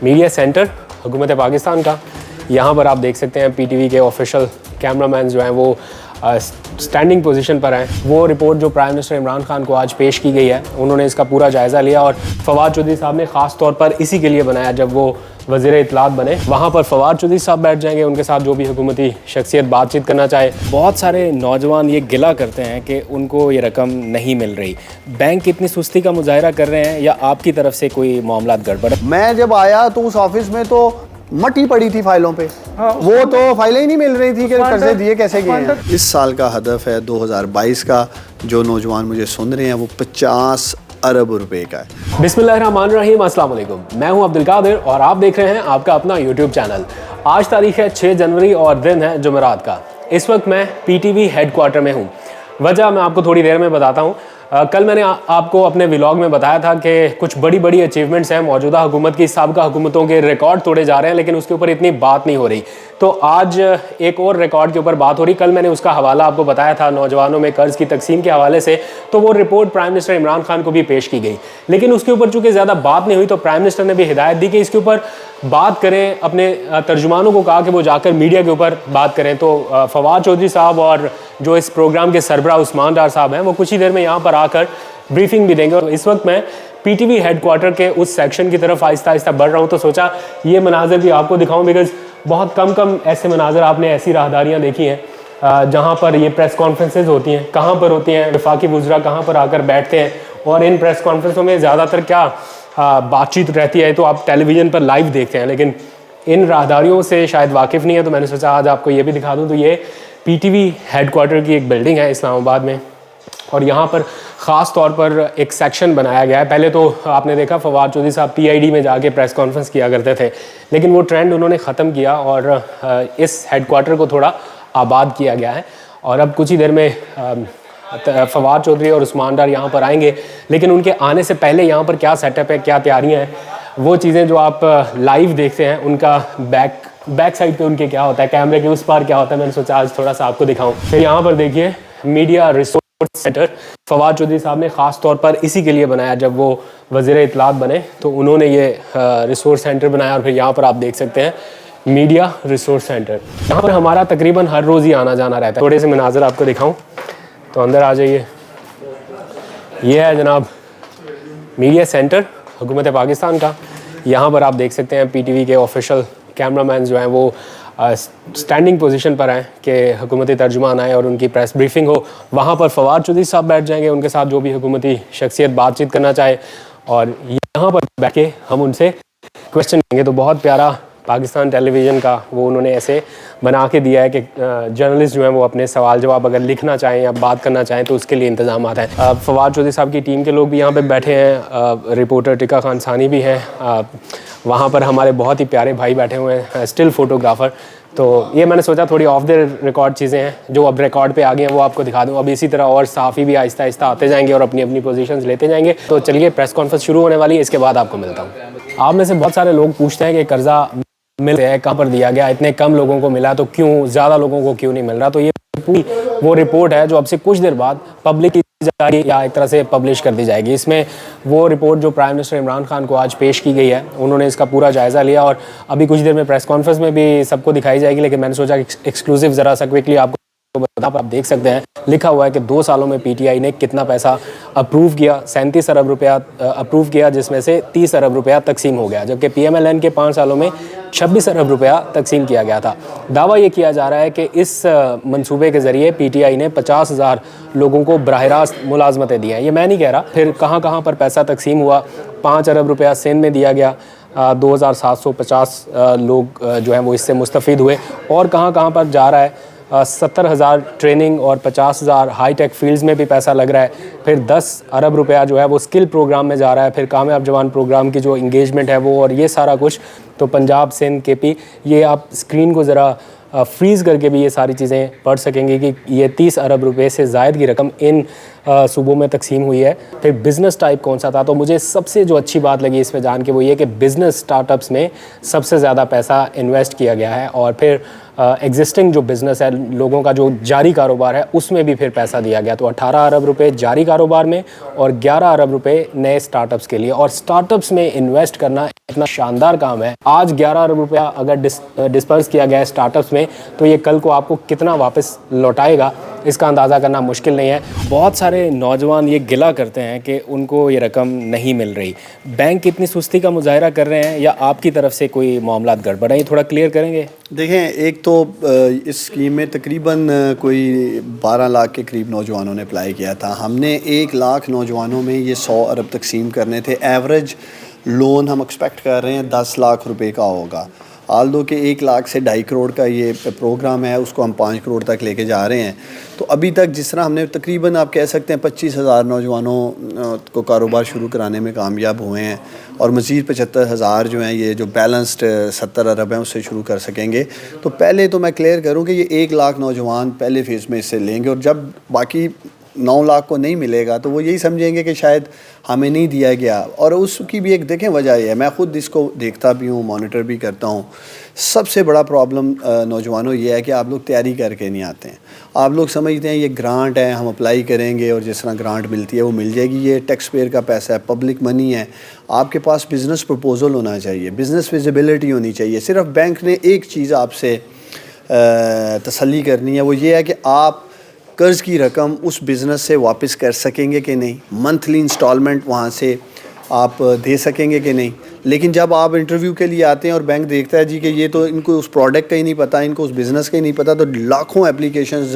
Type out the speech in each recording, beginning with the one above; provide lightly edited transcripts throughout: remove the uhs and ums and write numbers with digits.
Media centre हुकूमत पाकिस्तान का। यहाँ पर आप देख सकते हैं पीटीवी के ऑफिशियल कैमरामैन जो हैं वो स्टैंडिंग पोजीशन पर हैं। वो रिपोर्ट जो प्राइम मिनिस्टर इमरान खान को आज पेश की गई है, उन्होंने इसका पूरा जायज़ा लिया और फवाद चौधरी साहब ने ख़ास तौर पर इसी के लिए बनाया, जब वो वज़ीर इत्तलात बने वहाँ पर फवाद चौधरी साहब बैठ जाएंगे, उनके साथ जो भी हुकूमती शख्सियत बातचीत करना चाहे। बहुत सारे नौजवान ये गिला करते हैं कि उनको ये रकम नहीं मिल रही। बैंक इतनी सुस्ती का मुजाहरा कर रहे हैं या आपकी तरफ से कोई मामला गड़बड़? मैं जब आया तो उस ऑफिस में तो मट्टी पड़ी थी फाइलों पे। वो तो फाइलें ही नहीं मिल रही थी कि कर्जे दिए कैसे गए हैं। इस साल का हदफ है 2022 का, जो नौजवान मुझे सुन रहे हैं, वो 50 अरब रुपए का है। बिस्मिल्लाहिर्रहमानिर्रहीम, अस्सलाम वालेकुम। मैं हूं अब्दुल कादिर और आप देख रहे हैं आपका अपना यूट्यूब चैनल। आज तारीख है 6 जनवरी और दिन है जुमेरात का। इस वक्त मैं पीटीवी हेडक्वार्टर में हूं। वजह मैं आपको थोड़ी देर में बताता हूं। कल मैंने आपको अपने व्लॉग में बताया था कि कुछ बड़ी बड़ी अचीवमेंट्स हैं मौजूदा हुकूमत की, साबिका हुकूमतों के रिकॉर्ड तोड़े जा रहे हैं, लेकिन उसके ऊपर इतनी बात नहीं हो रही। तो आज एक और रिकॉर्ड के ऊपर बात हो रही। कल मैंने उसका हवाला आपको बताया था नौजवानों में कर्ज की तकसीम के हवाले से, तो वो report prime minister Imran Khan को भी पेश की गई, लेकिन उसके ऊपर चूंकि ज़्यादा बात नहीं हुई तो प्राइम मिनिस्टर ने भी हिदायत दी कि इसके ऊपर बात करें। अपने तर्जुमानों को कहा कि वो जाकर मीडिया के ऊपर बात करें। तो फवाद चौधरी साहब और जो इस प्रोग्राम के सरबराह उस्मान डार साहब हैं, वो कुछ ही देर में यहाँ पर आकर ब्रीफिंग भी देंगे। और इस वक्त मैं पीटीवी हेडक्वार्टर के उस सेक्शन की तरफ आहिस्ता आहिस्ता बढ़ रहा हूँ, तो सोचा ये मनाजर भी आपको दिखाऊं, बिकॉज बहुत कम ऐसे मनाजर आपने ऐसी राहदारियाँ देखी हैं जहाँ पर ये प्रेस कॉन्फ्रेंसेज होती हैं। कहाँ पर होती हैं? वफाकी वुज़रा कहाँ पर आकर बैठते हैं और इन प्रेस कॉन्फ्रेंसों में ज़्यादातर क्या बातचीत रहती है, तो आप टेलीविज़न पर लाइव देखते हैं, लेकिन इन राहदारियों से शायद वाकिफ़ नहीं है। तो मैंने सोचा आज आपको ये भी दिखा दूँ। तो ये पीटीवी हेडक्वार्टर की एक बिल्डिंग है इस्लामाबाद में, और यहाँ पर ख़ास तौर पर एक सेक्शन बनाया गया है। पहले तो आपने देखा फवाद चौधरी साहब पीआईडी में जाके प्रेस कॉन्फ्रेंस किया करते थे, लेकिन वो ट्रेंड उन्होंने ख़त्म किया और इस हेडक्वार्टर को थोड़ा आबाद किया गया है। और अब कुछ ही देर में फवाद चौधरी और उस्मान डार यहाँ पर आएंगे, लेकिन उनके आने से पहले यहाँ पर क्या सेटअप है, क्या तैयारियाँ हैं, वो चीज़ें जो आप लाइव देखते हैं, उनका बैक साइड पे उनके क्या होता है, कैमरे के उस पार क्या होता है, मैंने सोचा आज थोड़ा सा आपको दिखाऊं। फिर यहाँ पर देखिए media resource centre Fawad Chaudhry साहब ने ख़ास तौर पर इसी के लिए बनाया, जब वो वज़ीर इत्तलात बने तो उन्होंने ये रिसोर्स सेंटर बनाया। और फिर यहाँ पर आप देख सकते हैं मीडिया रिसोर्स सेंटर। यहाँ पर हमारा तकरीबन हर रोज़ ही आना जाना रहता है। थोड़े से मनाजर आपको दिखाऊं, तो अंदर आ जाइए। ये है जनाब मीडिया सेंटर हुकूमत पाकिस्तान का। यहाँ पर आप देख सकते हैं पीटीवी के ऑफिशियल कैमरामैन जो हैं वो स्टैंडिंग पोजीशन पर हैं कि हुकूमती तर्जुमान आए और उनकी प्रेस ब्रीफिंग हो। वहाँ पर फवाद चौधरी साहब बैठ जाएंगे, उनके साथ जो भी हुकूमती शख्सियत बातचीत करना चाहे, और यहाँ पर बैठ के हम उनसे क्वेश्चन लेंगे। तो बहुत प्यारा पाकिस्तान टेलीविज़न का वो उन्होंने ऐसे बना के दिया है कि जर्नलिस्ट जो हैं वो अपने सवाल जवाब अगर लिखना चाहें या बात करना चाहें तो उसके लिए इंतजाम हैं। फवाद चौधरी साहब की टीम के लोग भी यहाँ पे बैठे हैं, रिपोर्टर टिका खान सानी भी हैं, वहाँ पर हमारे बहुत ही प्यारे भाई बैठे हुए हैं, स्टिल फोटोग्राफ़र। तो ये मैंने सोचा थोड़ी ऑफ द रिकॉर्ड चीज़ें हैं जो अब रिकॉर्ड पे आ गई हैं वो आपको दिखा दूँ। अब इसी तरह और साफ़ी भी आहिस्ता आहिस्ता आते जाएंगे और अपनी अपनी पोजीशंस लेते जाएंगे। तो चलिए प्रेस कॉन्फ्रेंस शुरू होने वाली है, इसके बाद आपको मिलता हूँ। आप में से बहुत सारे लोग पूछते हैं कि कर्जा मिलते हैं कहाँ पर दिया गया, इतने कम लोगों को मिला तो क्यों, ज़्यादा लोगों को क्यों नहीं मिल रहा। तो ये पूरी वो रिपोर्ट है जो अब से कुछ देर बाद पब्लिक या एक तरह से पब्लिश कर दी जाएगी। इसमें वो रिपोर्ट जो प्राइम मिनिस्टर इमरान खान को आज पेश की गई है, उन्होंने इसका पूरा जायज़ा लिया और अभी कुछ देर में प्रेस कॉन्फ्रेंस में भी सबको दिखाई जाएगी, लेकिन मैंने सोचा एक्सक्लूसिव ज़रा सा क्विकली आपको बता। आप देख सकते हैं लिखा हुआ है कि 2 सालों में पीटीआई ने कितना पैसा अप्रूव किया। 37 अरब रुपया अप्रूव किया, जिसमें से 30 अरब रुपया तकसीम हो गया, जबकि पीएमएलएन के 5 सालों में 26 अरब रुपया तकसीम किया गया था। दावा ये किया जा रहा है कि इस मंसूबे के ज़रिए पीटीआई ने 50,000 लोगों को बराह रास्त मुलाजमतें दी हैं। ये मैं नहीं कह रहा। फिर कहाँ कहाँ पर पैसा तकसीम हुआ? 5 अरब रुपया सिंध में दिया गया, 2750 लोग जो हैं वो इससे मुस्तफ़ीद हुए। और कहाँ कहाँ पर जा रहा है? 70,000 ट्रेनिंग और 50,000 हाई टेक फील्ड्स में भी पैसा लग रहा है। फिर 10 अरब रुपया जो है वो स्किल प्रोग्राम में जा रहा है। फिर कामयाब जवान प्रोग्राम की जो इंगेजमेंट है वो, और ये सारा कुछ। तो पंजाब, सिंध, केपी, ये आप स्क्रीन को ज़रा फ्रीज़ करके भी ये सारी चीज़ें पढ़ सकेंगे कि ये 30 अरब रुपए से ज़ायद की रकम इन सूबों में तकसीम हुई है, फिर बिज़नेस टाइप कौन सा था। तो मुझे सबसे जो अच्छी बात लगी इसमें जान के वो ये कि बिज़नेस स्टार्टअप्स में सबसे ज़्यादा पैसा इन्वेस्ट किया गया है, और फिर एग्जिस्टिंग जो बिज़नेस है, लोगों का जो जारी कारोबार है, उसमें भी फिर पैसा दिया गया। तो 18 अरब रुपए जारी कारोबार में और 11 अरब रुपए नए स्टार्टअप्स के लिए। और स्टार्टअप्स में इन्वेस्ट करना इतना शानदार काम है। आज 11 अरब रुपया अगर डिस्पर्स किया गया है स्टार्टअप्स में, तो ये कल को आपको कितना वापस लौटाएगा इसका अंदाज़ा करना मुश्किल नहीं है। बहुत सारे नौजवान ये गिला करते हैं कि उनको ये रकम नहीं मिल रही। बैंक इतनी सुस्ती का मुजाहरा कर रहे हैं या आपकी तरफ से कोई मामला गड़बड़ है, ये थोड़ा क्लियर करेंगे? देखें, एक तो इस स्कीम में तकरीबन कोई 12 लाख के करीब नौजवानों ने अप्लाई किया था। हमने 1 लाख नौजवानों में ये 100 अरब तकसीम करने थे। एवरेज लोन हम एक्सपेक्ट कर रहे हैं 10 लाख रुपए का होगा। आल दो कि 1 लाख से 2.5 करोड़ का ये प्रोग्राम है, उसको हम 5 करोड़ तक लेके जा रहे हैं। तो अभी तक जिस तरह हमने तकरीबन आप कह सकते हैं 25,000 नौजवानों को कारोबार शुरू कराने में कामयाब हुए हैं, और मज़ीद 75,000 जो हैं ये जो बैलेंस्ड 70 अरब हैं उससे शुरू कर सकेंगे। तो पहले तो मैं क्लियर करूँ कि ये 1 लाख नौजवान पहले फेज़ में इससे लेंगे, और जब बाकी 9 लाख को नहीं मिलेगा तो वो यही समझेंगे कि शायद हमें नहीं दिया गया। और उसकी भी एक देखें वजह ये है, मैं ख़ुद इसको देखता भी हूँ, मॉनिटर भी करता हूँ। सबसे बड़ा प्रॉब्लम नौजवानों ये है कि आप लोग तैयारी करके नहीं आते हैं। आप लोग समझते हैं ये ग्रांट है, हम अप्लाई करेंगे और जिस तरह ग्रांट मिलती है वो मिल जाएगी। ये टैक्स पेयर का पैसा है, पब्लिक मनी है। आपके पास बिज़नेस प्रपोज़ल होना चाहिए, बिज़नेस विजिबिलिटी होनी चाहिए। सिर्फ बैंक ने एक चीज़ आपसे तसल्ली करनी है, वो ये है कि आप कर्ज़ की रकम उस बिज़नेस से वापस कर सकेंगे कि नहीं, मंथली इंस्टॉलमेंट वहाँ से आप दे सकेंगे कि नहीं। लेकिन जब आप इंटरव्यू के लिए आते हैं और बैंक देखता है जी कि ये तो इनको उस प्रोडक्ट का ही नहीं पता, इनको उस बिज़नेस का ही नहीं पता, तो लाखों एप्लीकेशंस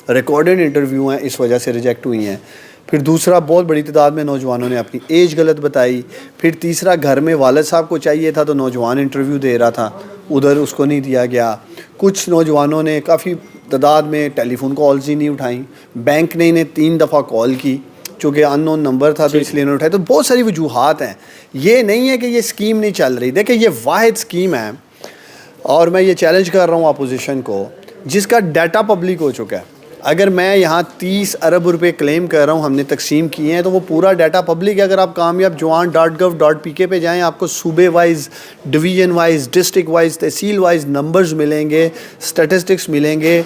रिकॉर्डेड इंटरव्यू हैं इस वजह से रिजेक्ट हुई हैं। फिर दूसरा, बहुत बड़ी तादाद में नौजवानों ने अपनी एज गलत बताई। फिर तीसरा, घर में वालिद साहब को चाहिए था तो नौजवान इंटरव्यू दे रहा था, उधर उसको नहीं दिया गया। कुछ नौजवानों ने काफ़ी तादाद में टेलीफोन कॉल्स ही नहीं उठाई। बैंक ने इन्हें 3 दफ़ा कॉल की, चूँकि अननोन नंबर था तो इसलिए नहीं उठाए। तो बहुत सारी वजूहात हैं। ये नहीं है कि ये स्कीम नहीं चल रही। देखिए, ये वाहिद स्कीम है, और मैं ये चैलेंज कर रहा हूँ अपोजिशन को, जिसका डाटा पब्लिक हो चुका है। अगर मैं यहाँ 30 अरब रुपए क्लेम कर रहा हूँ, हमने तकसीम किए हैं, तो वो पूरा डाटा पब्लिक है। अगर आप कामयाब जवान.gov.pk पे जाएं, आपको सूबे wise, division wise, district wise, तहसील वाइज नंबर्स मिलेंगे, स्टैटिस्टिक्स मिलेंगे।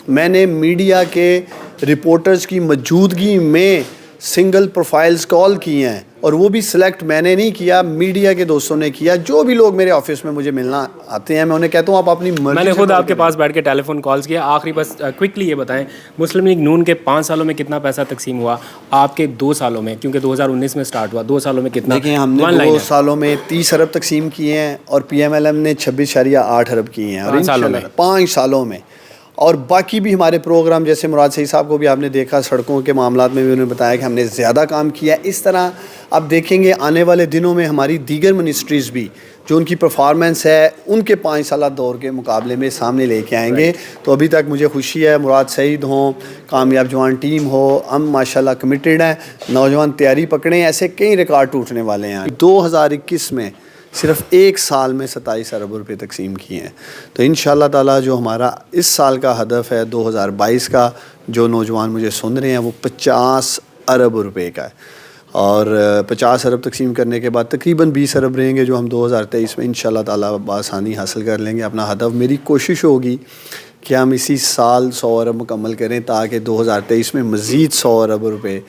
मैंने मीडिया के रिपोर्टर्स की मौजूदगी में सिंगल प्रोफाइल्स कॉल किए हैं, और वो भी सिलेक्ट मैंने नहीं किया, मीडिया के दोस्तों ने किया। जो भी लोग मेरे ऑफिस में मुझे मिलना आते हैं, मैं उन्हें कहता हूँ आप अपनी मर्जी। मैंने खुद आपके पास बैठ के टेलीफोन कॉल्स किया। आखिरी बस क्विकली ये बताएं, मुस्लिम लीग नून के 5 सालों में कितना पैसा तकसीम हुआ, आपके 2 सालों में, क्योंकि 2019 में स्टार्ट हुआ, 2 सालों में कितना? देखिए, हमने 2 सालों में 30 अरब तकसीम किए हैं, और PMLM ने 26.8 अरब किए हैं, और 5 सालों में। और बाकी भी हमारे प्रोग्राम, जैसे मुराद सही साहब को भी आपने देखा, सड़कों के मामलात में भी उन्होंने बताया कि हमने ज़्यादा काम किया है। इस तरह अब देखेंगे आने वाले दिनों में हमारी दीगर मिनिस्ट्रीज़ भी जो उनकी परफॉर्मेंस है उनके 5 साल दौर के मुकाबले में सामने लेके आएंगे। तो अभी तक मुझे खुशी है, मुराद सईद हों, कामयाब जवान टीम हो, हम माशाल्लाह कमिटेड हैं। नौजवान तैयारी पकड़ें, ऐसे कई रिकॉर्ड टूटने वाले हैं। 2021 में सिर्फ 1 साल में 27 अरब रुपए तकसीम किए हैं। तो इंशाअल्लाह ताला जो हमारा इस साल का हदफ है 2022 का, जो नौजवान मुझे सुन रहे हैं, वो 50 अरब रुपए का है। और 50 अरब तकसीम करने के बाद तकरीबन 20 अरब रहेंगे, जो हम 2023 में इंशाअल्लाह ताला बआसानी हासिल कर लेंगे अपना हदफ। मेरी कोशिश होगी कि हम इसी साल 100 अरब मुकम्मल करें, ताकि 2023 में मज़ीद 100 अरब रुपए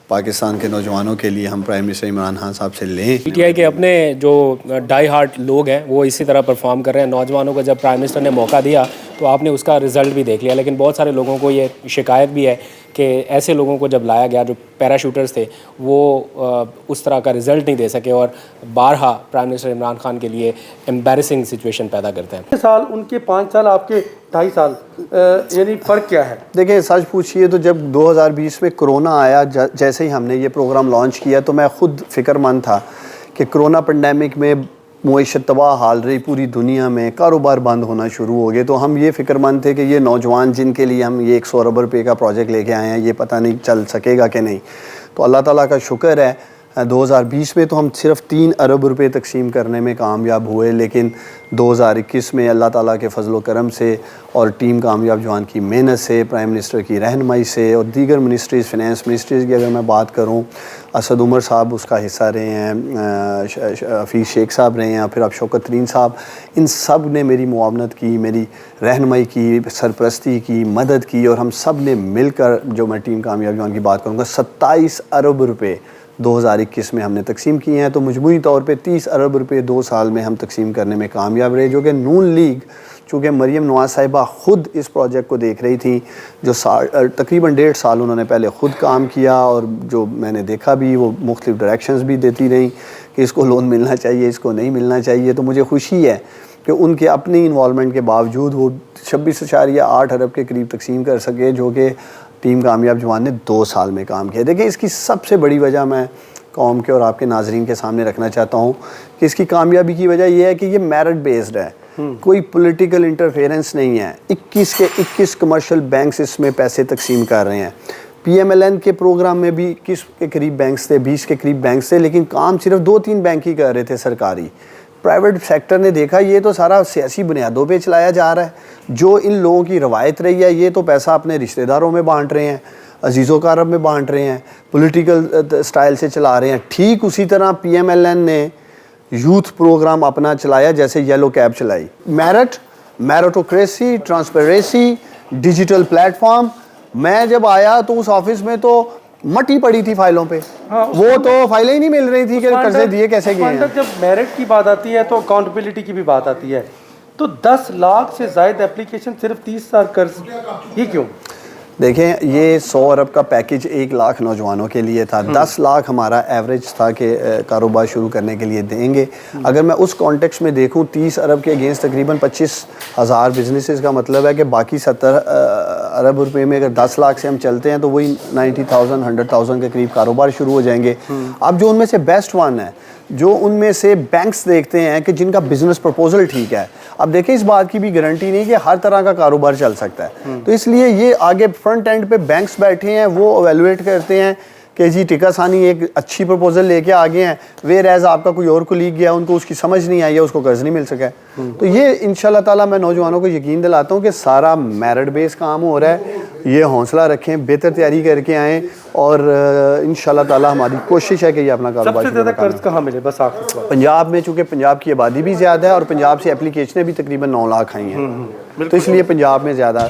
पाकिस्तान के नौजवानों के लिए हम प्राइम मिनिस्टर इमरान खान साहब से लें। PTI के अपने जो डाई हार्ट लोग हैं वो इसी तरह परफॉर्म कर रहे हैं। नौजवानों को जब प्राइम मिनिस्टर ने मौका दिया तो आपने उसका रिज़ल्ट भी देख लिया, लेकिन बहुत सारे लोगों को ये शिकायत भी है कि ऐसे लोगों को जब लाया गया, जो पैराशूटर्स थे, वो उस तरह का रिज़ल्ट नहीं दे सके, और बारहा प्राइम मिनिस्टर इमरान खान के लिए एम्बैरेसिंग सिचुएशन पैदा करते हैं। साल उनके 5 साल, आपके 2.5 साल, यानी फ़र्क क्या है? देखिए, सच पूछिए तो जब 2020 में कोरोना आया, जैसे ही हमने ये प्रोग्राम लॉन्च किया, तो मैं ख़ुद फ़िक्रमंद था कि कोरोना पेंडेमिक में मुईशत तबाह हाल रही पूरी दुनिया में, कारोबार बंद होना शुरू हो गए। तो हम ये फ़िक्रमंद थे कि ये नौजवान जिनके लिए हम ये 100 अरब रुपये का प्रोजेक्ट लेके आए हैं, ये पता नहीं चल सकेगा कि नहीं। तो अल्लाह ताला का शुक्र है, 2020 में तो हम सिर्फ 3 अरब रुपए तकसीम करने में कामयाब हुए, लेकिन 2021 में अल्लाह ताला के फजल व करम से और टीम कामयाब जवान की मेहनत से, प्राइम मिनिस्टर की रहनुमाई से और दीगर मिनिस्ट्रीज़, फिनेंस मिनिस्ट्रीज़ की अगर मैं बात करूँ, असद उमर साहब उसका हिस्सा रहे हैं, हफीज़ शेख साहब रहे हैं, फिर अब शौकत तरीन साहब, इन सब ने मेरी मुआवनत की, मेरी रहनुमाई की, सरपरस्ती की, मदद की, और हम सब ने मिलकर, जो मैं टीम कामयाब जवान की बात करूँगा, 27 अरब रुपये 2021 में हमने तकसीम किए हैं। तो मजमूई तौर पे 30 अरब रुपए 2 साल में हम तकसीम करने में कामयाब रहे, जो कि नून लीग, चूँकि मरीम नवाज साहिबा ख़ुद इस प्रोजेक्ट को देख रही थी, जो तकरीबन 1.5 साल उन्होंने पहले ख़ुद काम किया, और जो मैंने देखा भी, वो मुख्तलिफ डायरेक्शंस भी देती रहीं कि इसको लोन मिलना चाहिए, इसको नहीं मिलना चाहिए। तो मुझे खुशी है कि उनके अपनी इन्वॉल्वमेंट के बावजूद वो 26.8 अरब के करीब तकसीम कर सके, जो कि टीम कामयाब जवान ने 2 साल में काम किया। देखिए, इसकी सबसे बड़ी वजह मैं कौम के और आपके नाजरीन के सामने रखना चाहता हूँ कि इसकी कामयाबी की वजह यह है कि ये मेरिट बेस्ड है, कोई पॉलिटिकल इंटरफेरेंस नहीं है। 21 के 21 कमर्शियल बैंक्स इसमें पैसे तकसीम कर रहे हैं। PMLN के प्रोग्राम में भी 21 के करीब बैंक्स थे, 20 के करीब बैंक्स थे, लेकिन काम सिर्फ 2-3 बैंक ही कर रहे थे सरकारी। प्राइवेट सेक्टर ने देखा ये तो सारा सियासी बुनियादों पे चलाया जा रहा है, जो इन लोगों की रवायत रही है, ये तो पैसा अपने रिश्तेदारों में बांट रहे हैं, अजीज़ों कारब में बांट रहे हैं, पॉलिटिकल स्टाइल से चला रहे हैं। ठीक उसी तरह PMLN ने यूथ प्रोग्राम अपना चलाया, जैसे येलो कैब चलाई। Meritocracy, transparency, digital platform. मैं जब आया तो उस ऑफिस में तो मटी पड़ी थी फाइलों पे, वो तो फाइलें ही नहीं मिल रही थी कि कर्जे दिए कैसे गए हैं। जब मेरिट की बात आती है तो अकाउंटेबिलिटी की भी बात आती है, तो 10 लाख से ज़ायद एप्लीकेशन, सिर्फ 30 साल कर्ज, ये क्यों? देखें, ये 100 अरब का पैकेज 1 लाख नौजवानों के लिए था। 10 लाख हमारा एवरेज था कि कारोबार शुरू करने के लिए देंगे। अगर मैं उस कॉन्टेक्स्ट में देखूं, 30 अरब के अगेंस्ट तकरीबन 25,000 बिजनेसेस का मतलब है कि बाकी 70 अरब रुपए में अगर 10 लाख से हम चलते हैं तो वही 90,000 100,000 के करीब कारोबार शुरू हो जाएंगे। अब जो उनमें से बेस्ट वन है, जो उनमें से बैंक्स देखते हैं कि जिनका बिजनेस प्रपोजल ठीक है। अब देखें, इस बात की भी गारंटी नहीं कि हर तरह का कारोबार चल सकता है, तो इसलिए ये आगे फ्रंट एंड पे बैंक्स बैठे हैं, वो एवेलुएट करते हैं कि जी टिका सानी एक अच्छी प्रपोजल लेके आ गए हैं, वेयर एज आपका कोई और कोलीग गया, उनको उसकी समझ नहीं आई है, उसको कर्ज नहीं मिल सका है। तो ये इंशाल्लाह ताला मैं नौजवानों को यकीन दिलाता हूँ कि सारा मेरिट बेस्ड काम हो रहा है। ये हौसला रखें, बेहतर तैयारी करके आएँ, और इंशाल्लाह ताला हमारी कोशिश है कि ये अपना कारोबार। सबसे ज़्यादा कर्ज कहाँ मिले? बस आखिर पंजाब में, चूँकि पंजाब की आबादी भी ज़्यादा है और पंजाब से एप्लीकेशनें भी तकरीबन 9 लाख आई हैं, तो इसलिए पंजाब में ज़्यादा